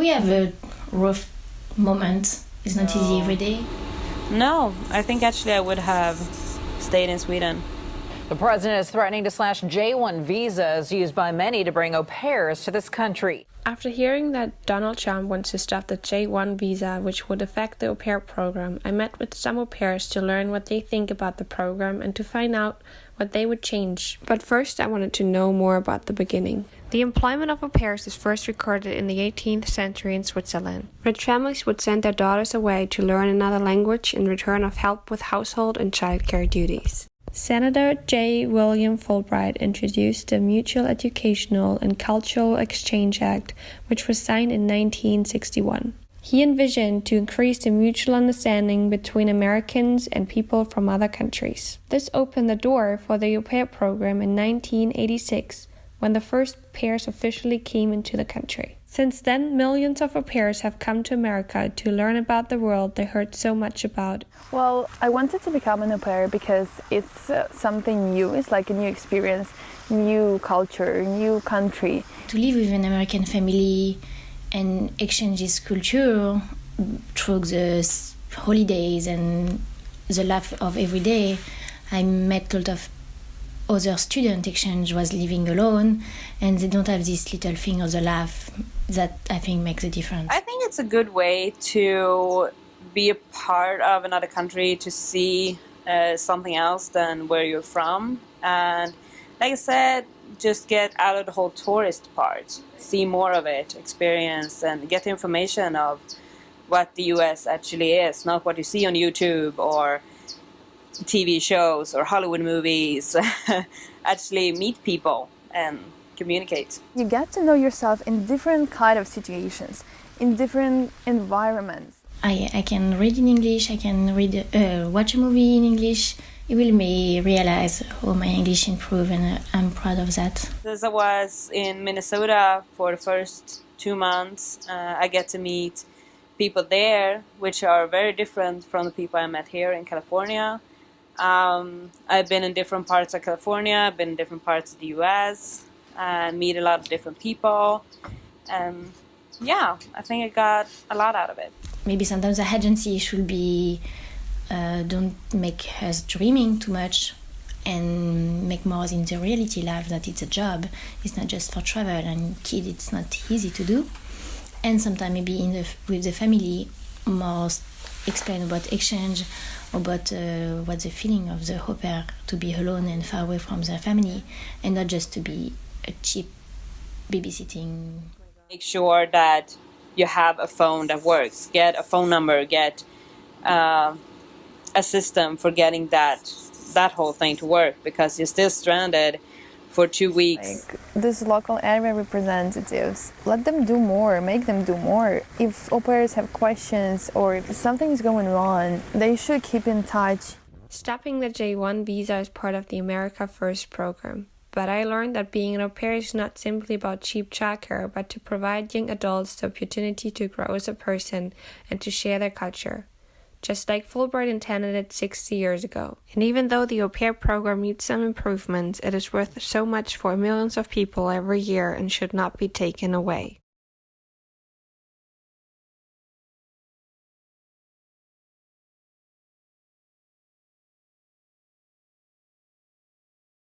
We have a rough moment. It's not easy every day. No, I think actually I would have stayed in Sweden. The president is threatening to slash J-1 visas used by many to bring au pairs to this country. After hearing that Donald Trump wants to stop the J-1 visa, which would affect the au pair program, I met with some au pairs to learn what they think about the program and to find out what they would change. But first, I wanted to know more about the beginning. The employment of au pairs is first recorded in the 18th century in Switzerland. Rich families would send their daughters away to learn another language in return of help with household and childcare duties. Senator J. William Fulbright introduced the Mutual Educational and Cultural Exchange Act, which was signed in 1961. He envisioned to increase the mutual understanding between Americans and people from other countries. This opened the door for the au pair program in 1986, when the first pairs officially came into the country. Since then, millions of au pairs have come to America to learn about the world they heard so much about. Well, I wanted to become an au pair because it's something new. It's like a new experience, new culture, new country. To live with an American family and exchange this culture through the holidays and the life of every day, I met a lot of other student exchange was living alone, and they don't have this little thing of the laugh that I think makes a difference. I think it's a good way to be a part of another country, to see something else than where you're from. And like I said, just get out of the whole tourist part, see more of it, experience, and get information of what the US actually is, not what you see on YouTube or TV shows or Hollywood movies. Actually meet people and communicate. You get to know yourself in different kind of situations, in different environments. I can read in English, I can watch a movie in English. It will make me realize how my English improved, and I'm proud of that. As I was in Minnesota for the first 2 months, I get to meet people there which are very different from the people I met here in California. I've been in different parts of California, I've been in different parts of the US, and meet a lot of different people. And yeah, I think I got a lot out of it. Maybe sometimes the agency should be, don't make us dreaming too much and make more in the reality life that it's a job. It's not just for travel, and kid, it's not easy to do. And sometimes maybe with the family, more explain about exchange, about what's the feeling of the au pair to be alone and far away from their family, and not just to be a cheap babysitting. Make sure that you have a phone that works. Get a phone number, get a system for getting that whole thing to work, because you're still stranded for 2 weeks. Like these local area representatives, let them do more, make them do more. If au pairs have questions or if something is going on, they should keep in touch. Stopping the J-1 visa is part of the America First program. But I learned that being an au pair is not simply about cheap childcare, but to provide young adults the opportunity to grow as a person and to share their culture, just like Fulbright intended it 60 years ago. And even though the au pair program needs some improvements, it is worth so much for millions of people every year and should not be taken away.